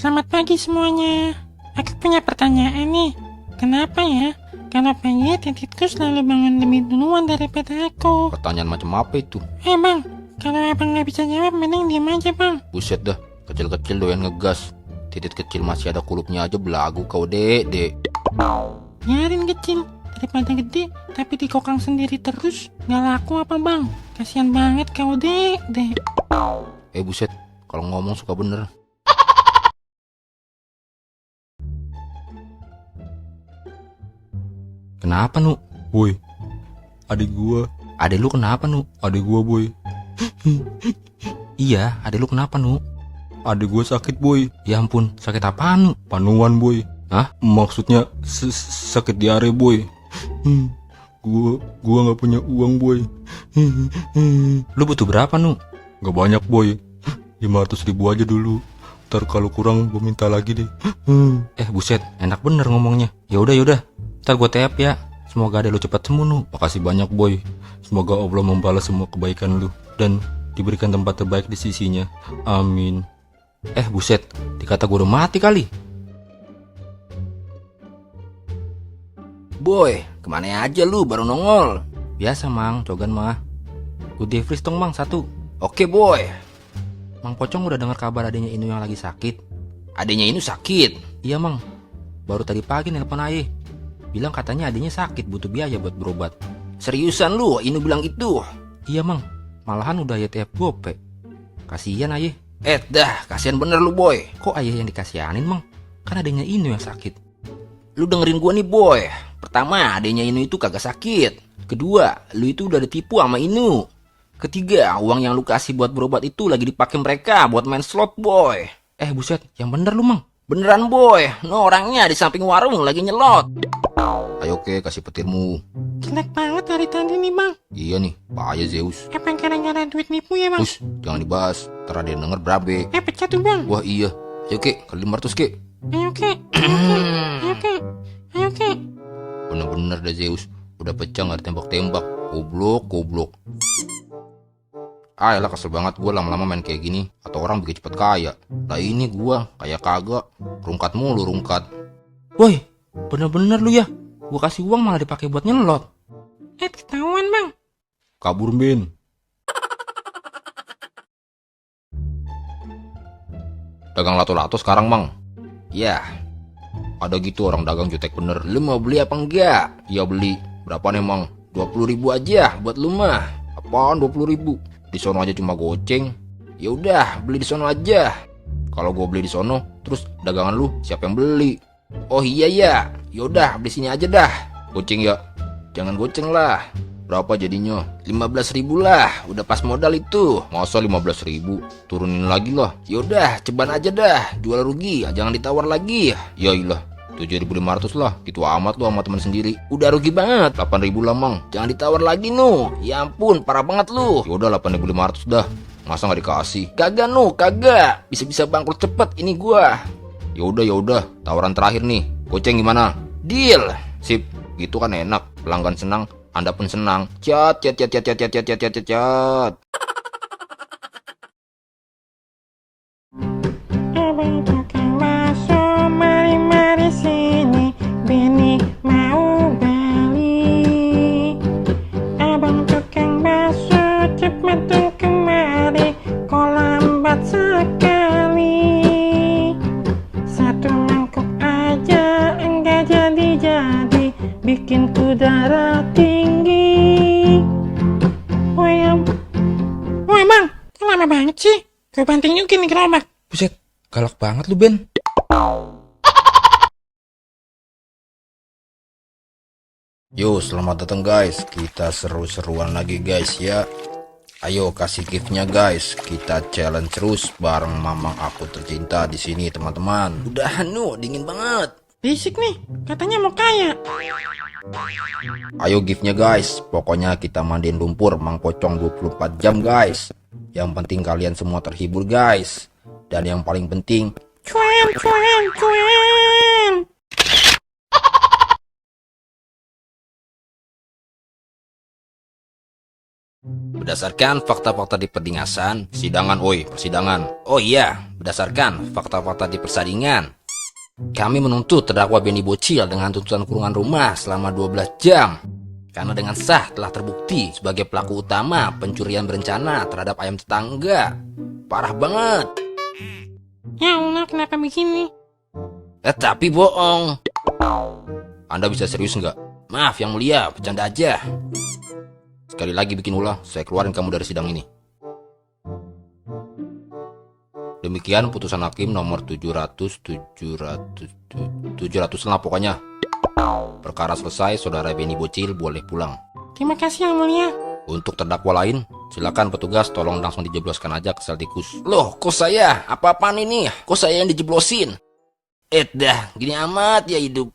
Selamat pagi semuanya. Aku punya pertanyaan nih. Kenapa ya? Kalau pagi titikku selalu bangun lebih duluan daripada aku. Pertanyaan macam apa itu? Bang, kalau abang nggak bisa jawab, mending diam aja bang. Buset dah, kecil-kecil doyan ngegas. Titik kecil masih ada kulupnya aja belagu kau dek. Biarin kecil, daripada gede tapi dikokang sendiri terus. Nggak laku apa bang? Kasian banget kau dek. Buset, kalau ngomong suka bener. Kenapa Nu? Boy, adik gua. Adek lu kenapa Nu? Adik gua boy. Iya, adek lu kenapa Nu? Adik gua sakit boy. Ya ampun, sakit apaan Nu? Panuan boy. Hah? Maksudnya sakit diare boy. Gua nggak punya uang boy. Lu butuh berapa Nu? Gak banyak boy. 500.000 aja dulu. Ntar kalau kurang gua minta lagi deh. Buset, enak bener ngomongnya. Yaudah. Ntar gue tap ya. Semoga adek lu cepat sembuh Nu. Makasih banyak boy. Semoga Allah membalas semua kebaikan lu dan diberikan tempat terbaik di sisinya. Amin. Buset, dikata gue udah mati kali. Boy, kemana aja lu baru nongol? Biasa mang, cogan mah. Gue defreeze dong mang, satu. Oke boy. Mang Pocong udah dengar kabar adanya Inu yang lagi sakit. Adanya Inu sakit? Iya mang, baru tadi pagi nelpon ayah. Bilang katanya adanya sakit, butuh biaya buat berobat. Seriusan lu, Inu bilang itu? Iya mang, malahan udah ayah tiap gope. Kasian ayah. Kasian bener lu boy. Kok ayah yang dikasihanin mang? Kan adanya Inu yang sakit. Lu dengerin gua nih boy. Pertama, adanya Inu itu kagak sakit. Kedua, lu itu udah ditipu sama Inu. Ketiga, uang yang lu kasih buat berobat itu lagi dipakai mereka buat main slot boy. Buset, yang bener lu mang. Beneran boy, no orangnya di samping warung lagi nyelot. Ayo ke, kasih petirmu. Jelek banget dari tadi nih bang. Iya nih, bahaya Zeus. Apa gara-gara duit nipu ya bang? Jangan dibahas, ntar ada yang denger berabe. Pecah tuh bang. Wah iya, ayo ke, kali 500 ke. Ayo ke. Bener-bener deh Zeus, udah pecah gak ditembak-tembak. Goblok. Lah kesel banget gue lama-lama main kayak gini. Atau orang bikin cepet kaya. Lah ini gue kayak kagak. Rungkat mulu rungkat. Woi, bener-bener lu ya. Gue kasih uang malah dipakai buat nyelot. Ketahuan bang. Kabur Bin. Dagang lato-lato sekarang mang. Ya, ada gitu orang dagang jutek bener. Lu mau beli apa enggak? Ya beli. Berapa nih mang? 20.000 aja buat lu mah. Apaan 20.000? Di sono aja cuma goceng. Ya udah, beli di sono aja. Kalau gue beli di sono, terus dagangan lu siapa yang beli? Oh iya ya. Yaudah, beli sini aja dah. Goceng ya. Jangan goceng lah. Berapa jadinya? 15.000 lah. Udah pas modal itu. Masa 15.000? Turunin lagi lah. Yaudah, ceban aja dah. Jual rugi, jangan ditawar lagi. Ya iyalah, 7.500 lah. Gitu amat lu sama teman sendiri. Udah rugi banget. 8.000 lah mang. Jangan ditawar lagi nu. Ya ampun, parah banget lu. Yaudah 8.500 dah. Masa gak dikasih? Kagak nu, kagak. Bisa-bisa bangkrut cepet ini gua. Yaudah. Tawaran terakhir nih. Goceng gimana? Deal. Sip. Gitu kan enak. Pelanggan senang, Anda pun senang. Cat. Abang tukang bakso, mari sini. Bini mau beli. Abang tukang bakso, cepat dong kemari. Kok lambat sekali. Satu mangkok aja enggak jadi. Bikin ku darah tinggi. Woi bang, kok lama banget sih? Gue banting juga nih gerobak. Buset, galak banget lu Ben. Yo, selamat datang guys. Kita seru-seruan lagi guys ya. Ayo kasih gift-nya guys. Kita challenge terus bareng mamang aku tercinta di sini teman-teman. Udah dingin banget. Berisik nih, katanya mau kaya. Ayo gift-nya guys. Pokoknya kita mandiin lumpur Mang Pocong 24 jam guys. Yang penting kalian semua terhibur guys. Dan yang paling penting, Cuan. berdasarkan fakta-fakta di persidangan, persidangan. Oh iya, Berdasarkan fakta-fakta di persidangan, kami menuntut terdakwa Benny Bocil dengan tuntutan kurungan rumah selama 12 jam. Karena dengan sah telah terbukti sebagai pelaku utama pencurian berencana terhadap ayam tetangga. Parah banget. Ya Allah, kenapa begini? Tapi bohong. Anda bisa serius nggak? Maaf yang mulia, bercanda aja. Sekali lagi bikin ulah, saya keluarin kamu dari sidang ini. Demikian putusan hakim nomor 700 lah pokoknya. Perkara selesai, saudara Benny Bocil boleh pulang. Terima kasih yang mulia. Untuk terdakwa lain, silakan petugas tolong langsung dijebloskan aja ke sel tikus. Loh, kok saya? Apa-apaan ini? Kok saya yang dijeblosin? Dah, gini amat ya hidup.